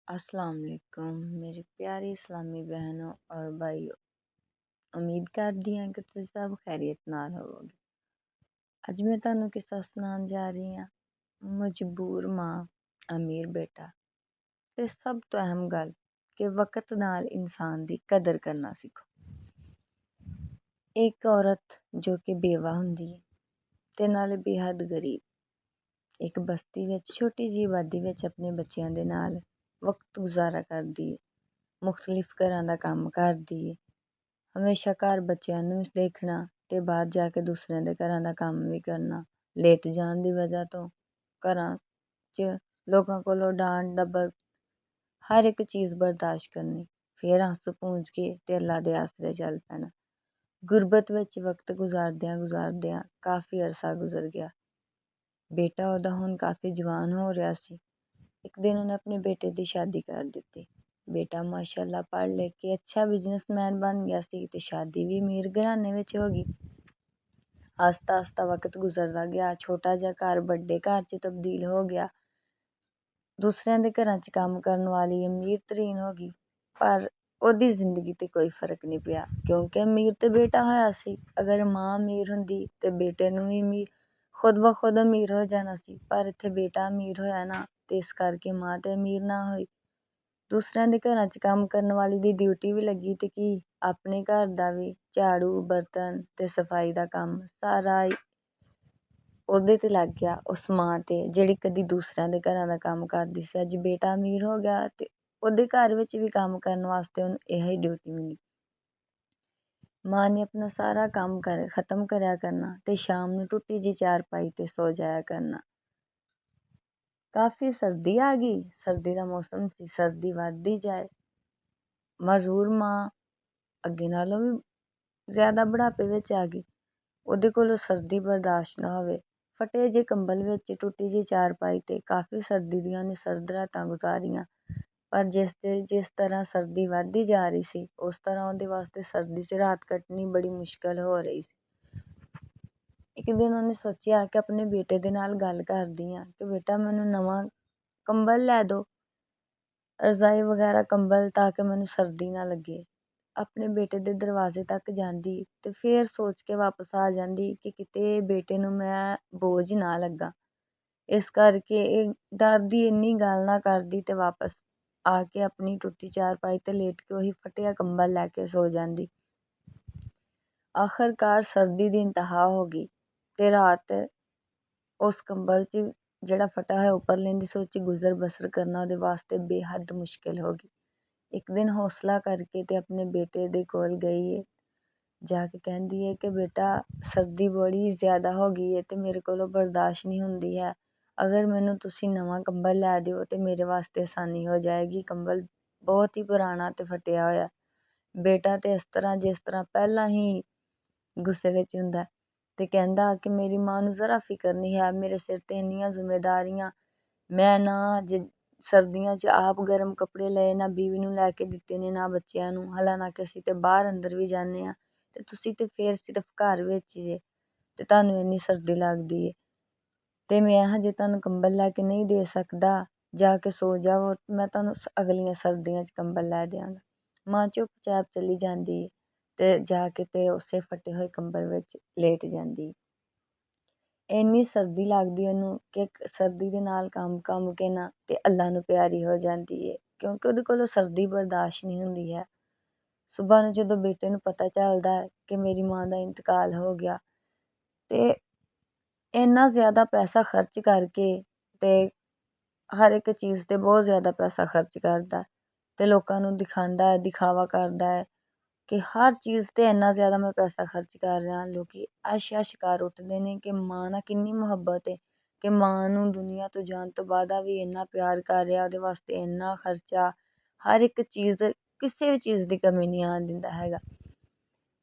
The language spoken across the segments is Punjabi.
अस्सलाम वालेकुम मेरी प्यारी इस्लामी बहनों और भाइयों। उम्मीद करदी हां कि तुसीं सब खैरियत नाल होवोगे। अज मैं तुहानूं किस्सा सुनाउण जा रही हां, मजबूर मां अमीर बेटा ते सब तो अहम गल कि वक्त नाल इंसान दी कदर करना सिखो। एक औरत जो कि बेवा हुंदी है ते नाले बेहद गरीब एक बस्ती विच छोटी जी आबादी विच अपने बच्चिआं दे नाल वक्त गुजारा करदी है। मुख्तलिफ घरां दा कम्म करदी है। हमेशा घर बच्चिआं नूं देखना ते बाहर जाके दूसरिਆਂ ਦੇ ਘਰਾਂ ਦਾ ਕੰਮ ਵੀ ਕਰਨਾ। ਲੇਟ ਜਾਣ ਦੀ ਵਜ੍ਹਾ ਤੋਂ ਘਰਾਂ 'ਚ ਲੋਕਾਂ ਕੋਲੋਂ ਡਾਂਟ ਡੱਬਲ हर एक चीज़ बर्दाश्त करनी। फिर हंस पूंज के ते अल्लाह दे आसरे चल पैना। गुरबत विच वक्त गुजारदियां गुजारदियां काफ़ी अरसा गुजर गया। बेटा ओहदा हुण काफ़ी जवान हो रहा सी। एक दिन उन्हें अपने बेटे दी शादी कर दित्ती। बेटा माशाअल्लाह पढ़ लिख के अच्छा बिजनेसमैन बन गया सी ते शादी भी अमीर घराने विच हो गई। आस्ता आस्ता वक्त गुजरदा गया। छोटा जिहा घर बड्डे घर च तब्दील हो गया। दूसरिਆਂ ਦੇ ਘਰਾਂ 'ਚ ਕੰਮ ਕਰਨ ਵਾਲੀ ਅਮੀਰ ਤਰੀਨ ਹੋ ਗਈ, ਪਰ ਉਹਦੀ ਜ਼ਿੰਦਗੀ 'ਤੇ ਕੋਈ ਫਰਕ ਨਹੀਂ ਪਿਆ ਕਿਉਂਕਿ ਅਮੀਰ ਤੇ ਬੇਟਾ ਹੋਇਆ ਸੀ। ਅਗਰ ਮਾਂ ਅਮੀਰ ਹੁੰਦੀ ਤੇ ਬੇਟੇ ਨੂੰ ਵੀ ਖੁਦ ਬ ਖੁਦ ਅਮੀਰ ਹੋ ਜਾਣਾ ਸੀ, ਪਰ ਇੱਥੇ ਬੇਟਾ ਅਮੀਰ ਹੋਇਆ ਨਾ ਤੇ ਇਸ ਕਰਕੇ ਮਾਂ ਤੇ ਅਮੀਰ ਨਾ ਹੋਈ। ਦੂਸਰਿਆਂ ਦੇ ਘਰਾਂ 'ਚ ਕੰਮ ਕਰਨ ਵਾਲੀ ਦੀ ਡਿਊਟੀ ਵੀ ਲੱਗੀ ਤੇ ਕੀ ਆਪਣੇ ਘਰ ਦਾ ਵੀ ਝਾੜੂ ਬਰਤਨ ਤੇ ਸਫਾਈ ਦਾ ਕੰਮ ਸਾਰਾ ਉਹਦੇ ਤੇ ਲੱਗ ਗਿਆ, ਉਸ ਮਾਂ ਤੇ ਜਿਹੜੀ ਕਦੀ ਦੂਸਰਿਆਂ ਦੇ ਘਰਾਂ ਦਾ ਕੰਮ ਕਰਦੀ ਸੀ। ਅੱਜ ਬੇਟਾ ਅਮੀਰ ਹੋ ਗਿਆ ਤੇ ਉਹਦੇ ਘਰ ਵਿੱਚ ਵੀ ਕੰਮ ਕਰਨ ਵਾਸਤੇ ਉਹਨੂੰ ਇਹੋ ਹੀ ਡਿਊਟੀ ਮਿਲੀ। ਮਾਂ ਨੇ ਆਪਣਾ ਸਾਰਾ ਕੰਮ ਖਤਮ ਕਰਿਆ ਕਰਨਾ ਤੇ ਸ਼ਾਮ ਨੂੰ ਟੁੱਟੀ ਜਿਹੀ ਚਾਰਪਾਈ ਤੇ ਸੋ ਜਾਇਆ ਕਰਨਾ। ਕਾਫੀ ਸਰਦੀ ਆ ਗਈ, ਸਰਦੀ ਦਾ ਮੌਸਮ ਸੀ, ਸਰਦੀ ਵੱਧਦੀ ਜਾਏ। ਮਜ਼ਦੂਰ ਮਾਂ ਅੱਗੇ ਨਾਲੋਂ ਵੀ ਜ਼ਿਆਦਾ ਬੁਢਾਪੇ ਵਿੱਚ ਆ ਗਈ। ਉਹਦੇ ਕੋਲੋਂ ਸਰਦੀ ਬਰਦਾਸ਼ਤ ਨਾ ਹੋਵੇ। ਫਟੇ ਜੇ ਕੰਬਲ ਵਿੱਚ ਟੁੱਟੀ ਜਿਹੀ ਚਾਰਪਾਈ ਤੇ ਕਾਫੀ ਸਰਦੀ ਦੀਆਂ ਨੇ ਸਰਦ ਰਾਤਾਂ ਗੁਜ਼ਾਰੀਆਂ। ਪਰ ਜਿਸ ਤਰ੍ਹਾਂ ਸਰਦੀ ਵੱਧਦੀ ਜਾ ਰਹੀ ਸੀ, ਉਸ ਤਰ੍ਹਾਂ ਉਹਦੇ ਵਾਸਤੇ ਸਰਦੀ 'ਚ ਰਾਤ ਕੱਟਣੀ ਬੜੀ ਮੁਸ਼ਕਲ ਹੋ ਰਹੀ ਸੀ। ਇੱਕ ਦਿਨ ਉਹਨੇ ਸੋਚਿਆ ਕਿ ਆਪਣੇ ਬੇਟੇ ਦੇ ਨਾਲ ਗੱਲ ਕਰਦੀ ਹਾਂ ਕਿ ਬੇਟਾ ਮੈਨੂੰ ਨਵਾਂ ਕੰਬਲ ਲੈ ਦਿਓ, ਰਜ਼ਾਈ ਵਗੈਰਾ ਕੰਬਲ, ਤਾਂ ਕਿ ਮੈਨੂੰ ਸਰਦੀ ਨਾ ਲੱਗੇ। ਆਪਣੇ ਬੇਟੇ ਦੇ ਦਰਵਾਜ਼ੇ ਤੱਕ ਜਾਂਦੀ ਤੇ ਫਿਰ ਸੋਚ ਕੇ ਵਾਪਸ ਆ ਜਾਂਦੀ ਕਿ ਕਿਤੇ ਬੇਟੇ ਨੂੰ ਮੈਂ ਬੋਝ ਨਾ ਲੱਗਾ। ਇਸ ਕਰਕੇ ਇਹ ਡਰਦੀ ਇੰਨੀ ਗੱਲ ਨਾ ਕਰਦੀ ਤੇ ਵਾਪਸ ਆ ਕੇ ਆਪਣੀ ਟੁੱਟੀ ਚਾਰਪਾਈ ਤੇ ਲੇਟ ਕੇ ਉਹੀ ਫਟਿਆ ਕੰਬਲ ਲੈ ਕੇ ਸੋ ਜਾਂਦੀ। ਆਖਰਕਾਰ ਸਰਦੀ ਦੀ ਇੰਤਹਾ ਹੋ ਗਈ ਤੇ ਰਾਤ ਉਸ ਕੰਬਲ 'ਚ ਜਿਹੜਾ ਫਟਾ ਹੋਇਆ ਉੱਪਰ ਲੈਂਦੀ ਸੋਚੀ ਗੁਜ਼ਰ ਬਸਰ ਕਰਨਾ ਉਹਦੇ ਵਾਸਤੇ ਬੇਹੱਦ ਮੁਸ਼ਕਿਲ ਹੋ ਗਈ। ਇੱਕ ਦਿਨ ਹੌਸਲਾ ਕਰਕੇ ਤੇ ਆਪਣੇ ਬੇਟੇ ਦੇ ਕੋਲ ਗਈ ਹੈ। ਜਾ ਕੇ ਕਹਿੰਦੀ ਹੈ ਕਿ ਬੇਟਾ ਸਰਦੀ ਬੜੀ ਜ਼ਿਆਦਾ ਹੋ ਗਈ ਹੈ ਤੇ ਮੇਰੇ ਕੋਲੋਂ ਬਰਦਾਸ਼ਤ ਨਹੀਂ ਹੁੰਦੀ ਹੈ। ਅਗਰ ਮੈਨੂੰ ਤੁਸੀਂ ਨਵਾਂ ਕੰਬਲ ਲੈ ਦਿਓ ਤੇ ਮੇਰੇ ਵਾਸਤੇ ਆਸਾਨੀ ਹੋ ਜਾਏਗੀ। ਕੰਬਲ ਬਹੁਤ ਹੀ ਪੁਰਾਣਾ ਤੇ ਫਟਿਆ ਹੋਇਆ। ਬੇਟਾ ਤੇ ਇਸ ਤਰ੍ਹਾਂ ਜਿਸ ਤਰ੍ਹਾਂ ਪਹਿਲਾਂ ਹੀ ਗੁੱਸੇ ਵਿੱਚ ਹੁੰਦਾ ਤੇ ਕਹਿੰਦਾ ਕਿ ਮੇਰੀ ਮਾਂ ਨੂੰ ਜ਼ਰਾ ਫਿਕਰ ਨਹੀਂ ਹੈ, ਮੇਰੇ ਸਿਰ ਤੇ ਇੰਨੀਆਂ ਜ਼ਿੰਮੇਦਾਰੀਆਂ, ਮੈਂ ਨਾ ਸਰਦੀਆਂ 'ਚ ਆਪ ਗਰਮ ਕੱਪੜੇ ਲਏ, ਨਾ ਬੀਵੀ ਨੂੰ ਲੈ ਕੇ ਦਿੱਤੇ ਨੇ, ਨਾ ਬੱਚਿਆਂ ਨੂੰ। ਹਾਲਾਂਕਿ ਅਸੀਂ ਤੇ ਬਾਹਰ ਅੰਦਰ ਵੀ ਜਾਂਦੇ ਹਾਂ ਤੇ ਤੁਸੀਂ ਤੇ ਫਿਰ ਸਿਰਫ ਘਰ ਵਿੱਚ ਜੇ ਤੇ ਤੁਹਾਨੂੰ ਇੰਨੀ ਸਰਦੀ ਲੱਗਦੀ ਏ ਤੇ ਮੈਂ ਹਜੇ ਤੁਹਾਨੂੰ ਕੰਬਲ ਲੈ ਕੇ ਨਹੀਂ ਦੇ ਸਕਦਾ। ਜਾ ਕੇ ਸੋ ਜਾਓ, ਮੈਂ ਤੁਹਾਨੂੰ ਅਗਲੀਆਂ ਸਰਦੀਆਂ 'ਚ ਕੰਬਲ ਲੈ ਦਿਆਂਗਾ। ਮਾਂ ਚੁੱਪਚਾਪ ਚਲੀ ਜਾਂਦੀ ਤੇ ਜਾ ਕੇ ਤੇ ਉਸੇ ਫਟੇ ਹੋਏ ਕੰਬਲ ਵਿੱਚ ਲੇਟ ਜਾਂਦੀ। ਇੰਨੀ ਸਰਦੀ ਲੱਗਦੀ ਉਹਨੂੰ ਕਿ ਸਰਦੀ ਦੇ ਨਾਲ ਕੰਮ ਕੇ ਨਾ ਤੇ ਅੱਲਾ ਨੂੰ ਪਿਆਰੀ ਹੋ ਜਾਂਦੀ ਹੈ ਕਿਉਂਕਿ ਉਹਦੇ ਕੋਲੋਂ ਸਰਦੀ ਬਰਦਾਸ਼ਤ ਨਹੀਂ ਹੁੰਦੀ ਹੈ। ਸੁਬਾਹ ਨੂੰ ਜਦੋਂ ਬੇਟੇ ਨੂੰ ਪਤਾ ਚੱਲਦਾ ਹੈ ਕਿ ਮੇਰੀ ਮਾਂ ਦਾ ਇੰਤਕਾਲ ਹੋ ਗਿਆ ਤੇ ਇੰਨਾ ਜ਼ਿਆਦਾ ਪੈਸਾ ਖਰਚ ਕਰਕੇ ਤੇ ਹਰ ਇੱਕ ਚੀਜ਼ 'ਤੇ ਬਹੁਤ ਜ਼ਿਆਦਾ ਪੈਸਾ ਖਰਚ ਕਰਦਾ ਤੇ ਲੋਕਾਂ ਨੂੰ ਦਿਖਾਉਂਦਾ ਹੈ, ਦਿਖਾਵਾ ਕਰਦਾ ਹੈ ਕਿ ਹਰ ਚੀਜ਼ 'ਤੇ ਇੰਨਾ ਜ਼ਿਆਦਾ ਮੈਂ ਪੈਸਾ ਖਰਚ ਕਰ ਰਿਹਾ। ਲੋਕ ਆਸ਼ਾ ਸ਼ਿਕਾਰ ਉੱਠਦੇ ਨੇ ਕਿ ਮਾਂ ਨਾਲ ਕਿੰਨੀ ਮੁਹੱਬਤ ਹੈ, ਕਿ ਮਾਂ ਨੂੰ ਦੁਨੀਆ ਤੋਂ ਜਾਣ ਤੋਂ ਬਾਅਦ ਵੀ ਇੰਨਾ ਪਿਆਰ ਕਰ ਰਿਹਾ, ਉਹਦੇ ਵਾਸਤੇ ਇੰਨਾ ਖਰਚਾ, ਹਰ ਇੱਕ ਚੀਜ਼, ਕਿਸੇ ਵੀ ਚੀਜ਼ ਦੀ ਕਮੀ ਨਹੀਂ ਆਉਣ ਦਿੰਦਾ ਹੈਗਾ।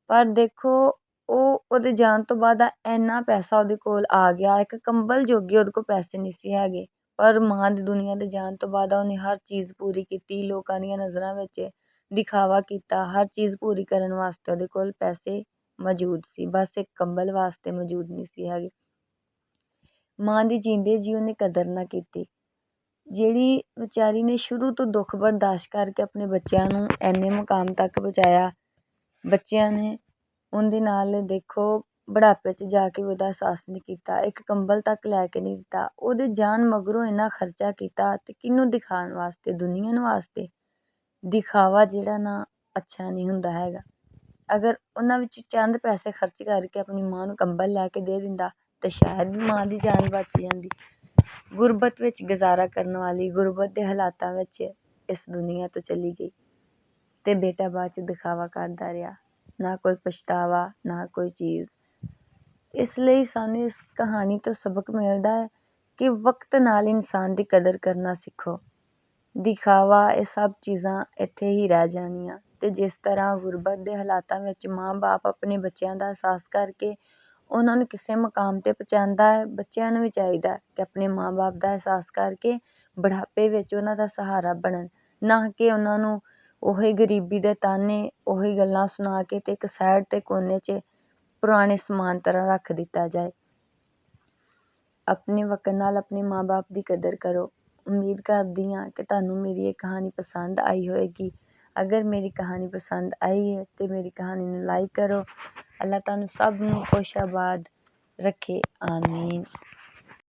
ਪਰ ਦੇਖੋ ਉਹਦੇ ਜਾਣ ਤੋਂ ਬਾਅਦ ਇੰਨਾ ਪੈਸਾ ਉਹਦੇ ਕੋਲ ਆ ਗਿਆ, ਇੱਕ ਕੰਬਲ ਜੋਗੇ ਉਹਦੇ ਕੋਲ ਪੈਸੇ ਨਹੀਂ ਸੀ ਹੈਗੇ, ਪਰ ਮਾਂ ਦੀ ਦੁਨੀਆ ਦੇ ਜਾਣ ਤੋਂ ਬਾਅਦ ਉਹਨੇ ਹਰ ਚੀਜ਼ ਪੂਰੀ ਕੀਤੀ। ਲੋਕਾਂ ਦੀਆਂ ਨਜ਼ਰਾਂ ਵਿੱਚ ਦਿਖਾਵਾ ਕੀਤਾ, ਹਰ ਚੀਜ਼ ਪੂਰੀ ਕਰਨ ਵਾਸਤੇ ਉਹਦੇ ਕੋਲ ਪੈਸੇ ਮੌਜੂਦ ਸੀ, ਬਸ ਇੱਕ ਕੰਬਲ ਵਾਸਤੇ ਮੌਜੂਦ ਨਹੀਂ ਸੀ ਹੈਗੇ। ਮਾਂ ਦੀ ਜੀਂਦੇ ਜੀ ਉਹਨੇ ਕਦਰ ਨਾ ਕੀਤੀ। ਜਿਹੜੀ ਵਿਚਾਰੀ ਨੇ ਸ਼ੁਰੂ ਤੋਂ ਦੁੱਖ ਬਰਦਾਸ਼ਤ ਕਰਕੇ ਆਪਣੇ ਬੱਚਿਆਂ ਨੂੰ ਇੰਨੇ ਮੁਕਾਮ ਤੱਕ ਪਹੁੰਚਾਇਆ। ਬੱਚਿਆਂ ਨੇ ਉਹਦੇ ਨਾਲ ਦੇਖੋ ਬੁਢਾਪੇ 'ਚ ਜਾ ਕੇ ਉਹਦਾ ਅਹਿਸਾਸ ਨਹੀਂ ਕੀਤਾ, ਇੱਕ ਕੰਬਲ ਤੱਕ ਲੈ ਕੇ ਨਹੀਂ ਦਿੱਤਾ। ਉਹਦੇ ਜਾਣ ਮਗਰੋਂ ਇੰਨਾ ਖਰਚਾ ਕੀਤਾ ਅਤੇ ਕਿਹਨੂੰ ਦਿਖਾਉਣ ਵਾਸਤੇ, ਦੁਨੀਆ ਨੂੰ ਵਾਸਤੇ। ਦਿਖਾਵਾ ਜਿਹੜਾ ਨਾ ਅੱਛਾ ਨਹੀਂ ਹੁੰਦਾ ਹੈਗਾ। ਅਗਰ ਉਹਨਾਂ ਵਿੱਚ ਚੰਦ ਪੈਸੇ ਖਰਚ ਕਰਕੇ ਆਪਣੀ ਮਾਂ ਨੂੰ ਕੰਬਲ ਲੈ ਕੇ ਦੇ ਦਿੰਦਾ ਤਾਂ ਸ਼ਾਇਦ ਮਾਂ ਦੀ ਜਾਨ ਬਚ ਜਾਂਦੀ। ਗੁਰਬਤ ਵਿੱਚ ਗੁਜ਼ਾਰਾ ਕਰਨ ਵਾਲੀ ਗੁਰਬਤ ਦੇ ਹਾਲਾਤਾਂ ਵਿੱਚ ਇਸ ਦੁਨੀਆ ਤੋਂ ਚਲੀ ਗਈ ਅਤੇ ਬੇਟਾ ਬਾਅਦ 'ਚ ਦਿਖਾਵਾ ਕਰਦਾ ਰਿਹਾ, ਨਾ ਕੋਈ ਪਛਤਾਵਾ, ਨਾ ਕੋਈ ਚੀਜ਼। ਇਸ ਲਈ ਸਾਨੂੰ ਇਸ ਕਹਾਣੀ ਤੋਂ ਸਬਕ ਮਿਲਦਾ ਹੈ ਕਿ ਵਕਤ ਨਾਲ ਇਨਸਾਨ ਦੀ ਕਦਰ ਕਰਨਾ ਸਿੱਖੋ। ਦਿਖਾਵਾ ਇਹ ਸਭ ਚੀਜ਼ਾਂ ਇੱਥੇ ਹੀ ਰਹਿ ਜਾਣੀਆਂ। ਅਤੇ ਜਿਸ ਤਰ੍ਹਾਂ ਗੁਰਬਤ ਦੇ ਹਾਲਾਤਾਂ ਵਿੱਚ ਮਾਂ ਬਾਪ ਆਪਣੇ ਬੱਚਿਆਂ ਦਾ ਅਹਿਸਾਸ ਕਰਕੇ ਉਹਨਾਂ ਨੂੰ ਕਿਸੇ ਮੁਕਾਮ 'ਤੇ ਪਹੁੰਚਾਉਂਦਾ ਹੈ, ਬੱਚਿਆਂ ਨੂੰ ਵੀ ਚਾਹੀਦਾ ਕਿ ਆਪਣੇ ਮਾਂ ਬਾਪ ਦਾ ਅਹਿਸਾਸ ਕਰਕੇ ਬੁਢਾਪੇ ਵਿੱਚ ਉਹਨਾਂ ਦਾ ਸਹਾਰਾ ਬਣਨ, ਨਾ ਕਿ ਉਹਨਾਂ ਨੂੰ ਉਹੀ ਗਰੀਬੀ ਦੇ ਤਾਨੇ, ਉਹੀ ਗੱਲਾਂ ਸੁਣਾ ਕੇ ਅਤੇ ਇੱਕ ਸਾਈਡ 'ਤੇ ਕੋਨੇ 'ਚ ਪੁਰਾਣੇ ਸਮਾਨ ਤਰ੍ਹਾਂ ਰੱਖ ਦਿੱਤਾ ਜਾਏ। ਆਪਣੇ ਵਕਤ ਨਾਲ ਆਪਣੇ ਮਾਂ ਬਾਪ ਦੀ ਕਦਰ ਕਰੋ। ਉਮੀਦ ਕਰਦੀ ਹਾਂ ਕਿ ਤੁਹਾਨੂੰ ਮੇਰੀ ਇਹ ਕਹਾਣੀ ਪਸੰਦ ਆਈ ਹੋਏਗੀ। ਅਗਰ ਮੇਰੀ ਕਹਾਣੀ ਪਸੰਦ ਆਈ ਹੈ ਤਾਂ ਮੇਰੀ ਕਹਾਣੀ ਨੂੰ ਲਾਈਕ ਕਰੋ। ਅੱਲਾ ਤੁਹਾਨੂੰ ਸਭ ਨੂੰ ਖੁਸ਼ ਆਬਾਦ ਰੱਖੇ, ਆਮੀਨ।